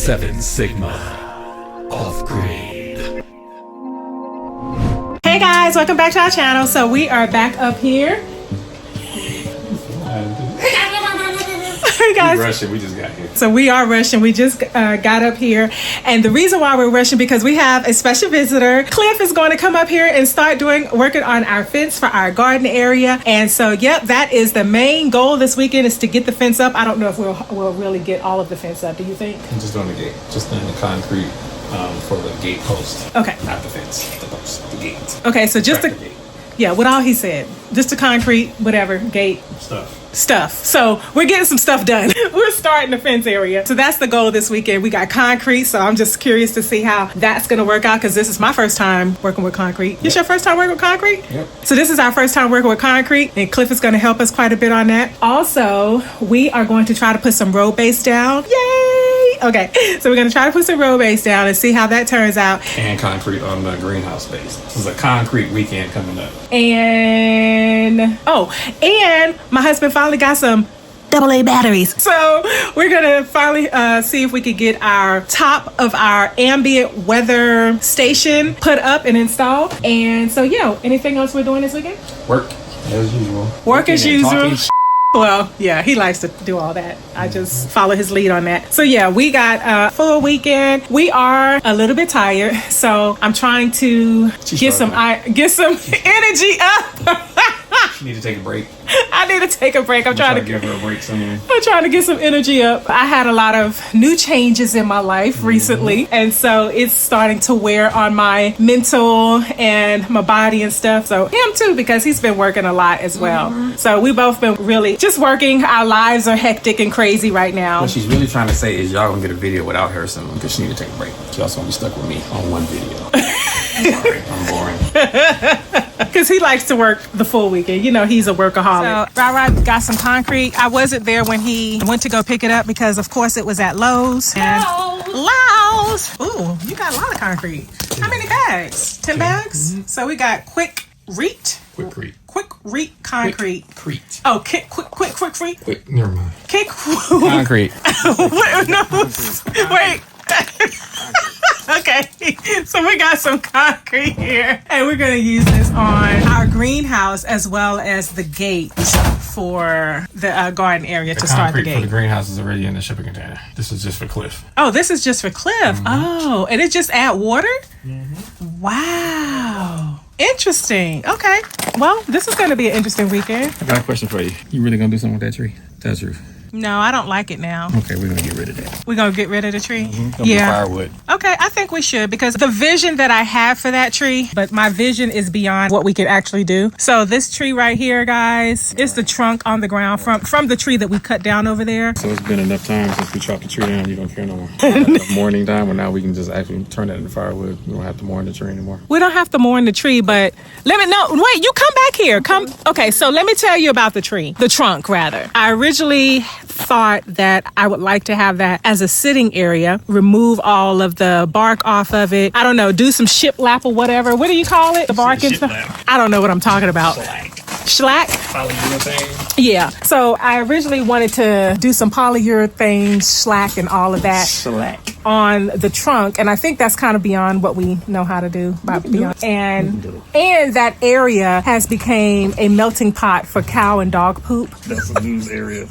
7 Sigma Offgrid. Hey guys, welcome back to our channel. So we are back up here. Hey guys. Rushing, we just got here. So we are rushing. We just got up here. And the reason why we're rushing because we have a special visitor. Cliff is going to come up here and start working on our fence for our garden area. And so, yep, that is the main goal this weekend is to get the fence up. I don't know if we'll really get all of the fence up. Do you think? I'm just doing the gate. Just doing the concrete for the gate post. Okay. Not the fence, the post, the gate. Okay, so just the the gate. Yeah, what all he said. Just the concrete, whatever, gate. Stuff. So we're getting some stuff done. We're starting the fence area. So that's the goal this weekend. We got concrete. So I'm just curious to see how that's going to work out because this is my first time working with concrete. Yep. This your first time working with concrete? Yep. So this is our first time working with concrete and Cliff is going to help us quite a bit on that. Also, we are going to try to put some road base down. Yay! Okay. So we're going to try to put some road base down and see how that turns out. And concrete on the greenhouse base. This is a concrete weekend coming up. And my husband finally got some AA batteries. So we're gonna finally see if we could get our top of our ambient weather station put up and installed. And so yeah, anything else we're doing this weekend? Work as usual. Work as usual. Well, yeah, he likes to do all that. I just follow his lead on that. So yeah, we got a full weekend. We are a little bit tired, so I'm trying to get some energy up. You need to take a break. I need to take a break. I'm trying to give her a break somewhere. I'm trying to get some energy up. I had a lot of new changes in my life recently, and so it's starting to wear on my mental and my body and stuff. So him too, because he's been working a lot as well. So we both been really just working. Our lives are hectic and crazy right now. What she's really trying to say is y'all gonna get a video without her soon because she need to take a break. She also gonna be stuck with me on one video. Sorry, I'm boring. Because he likes to work the full weekend. You know, he's a workaholic. So, Rara got some concrete. I wasn't there when he went to go pick it up because, of course, it was at Lowe's. Lowe's! Ooh, you got a lot of concrete. How many bags? 10 bags? Mm-hmm. So we got Quick Reet concrete. Quick. Oh, quick Reet? Quick, never mind. Concrete. Wait. Okay, so we got some concrete here and we're going to use this on our greenhouse as well as the gate for the garden area to start the gate. For the greenhouse is already in the shipping container. This is just for Cliff. Oh, this is just for Cliff. Mm-hmm. Oh, and it just add water? Mm-hmm. Wow. Interesting. Okay. Well, this is going to be an interesting weekend. I got a question for you. You really going to do something with that tree? That's roof. No, I don't like it now. Okay, we're going to get rid of that. We're going to get rid of the tree? Mm-hmm. Be firewood. Okay, I think we should because the vision that I have for that tree, but my vision is beyond what we can actually do. So this tree right here, guys, is the trunk on the ground from the tree that we cut down over there. So it's been enough time since we chopped the tree down. You don't care no more. Morning time, and now we can just actually turn that into firewood. We don't have to mourn the tree anymore. We don't have to mourn the tree, but wait, you come back here. Okay, so let me tell you about the tree. The trunk, rather. I originally thought that I would like to have that as a sitting area, remove all of the bark off of it. I don't know, do some shiplap or whatever. What do you call it? The bark and stuff? I don't know what I'm talking about. Shellac? Polyurethane? Yeah. So I originally wanted to do some polyurethane, shellac, and all of that. Shellac. On the trunk, and I think that's kind of beyond what we know how to do. And that area has become a melting pot for cow and dog poop. That's a news area.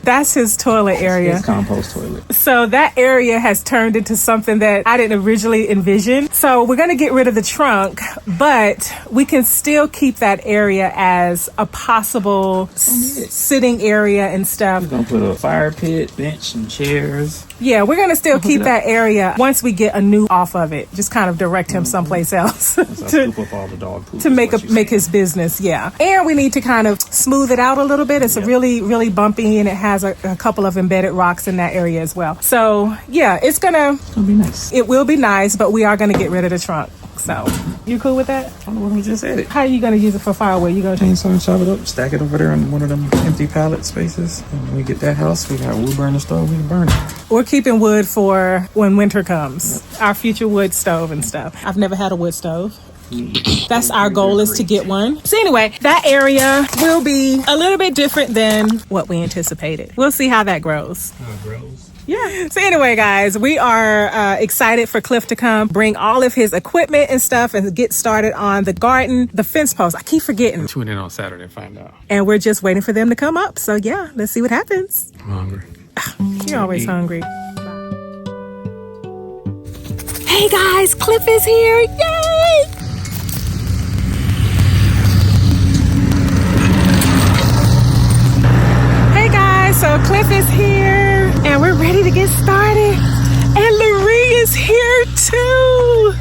That's his toilet area. His compost toilet. So that area has turned into something that I didn't originally envision. So we're going to get rid of the trunk, but we can still keep that area as a possible sitting area and stuff. We're going to put a fire pit, bench, and chairs. Yeah, we're going to still keep that area once we get a new off of it. Just kind of direct him someplace else scoop up all the dog poop to make his business. Yeah. And we need to kind of smooth it out a little bit. It's really, really bumpy, and it has a couple of embedded rocks in that area as well. So yeah, it's going to be nice. It will be nice, but we are going to get rid of the trunk. So you cool with that? I don't know what we just said it. How are you going to use it for firewood? You going to chainsaw and chop it up, stack it over there in one of them empty pallet spaces. And when we get that house, we got a wood burner stove, we can burn it. We're keeping wood for when winter comes. Our future wood stove and stuff. I've never had a wood stove. That's our goal, is to get one. So anyway, that area will be a little bit different than what we anticipated. We'll see how that grows. Yeah. So anyway, guys, we are excited for Cliff to come, bring all of his equipment and stuff and get started on the garden, the fence post. I keep forgetting. Tune in on Saturday and find out. And we're just waiting for them to come up. So yeah, let's see what happens. I'm hungry. You're always hungry. Hey guys, Cliff is here. Yay! Hey guys, so Cliff is here and we're ready to get started. And Laree is here too.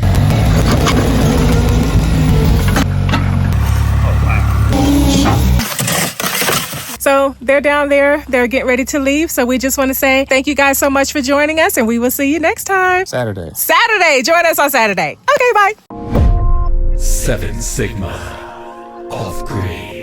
So they're down there. They're getting ready to leave. So we just want to say thank you guys so much for joining us, and we will see you next time. Saturday. Join us on Saturday. Okay, bye. 7 Sigma. Off-grid.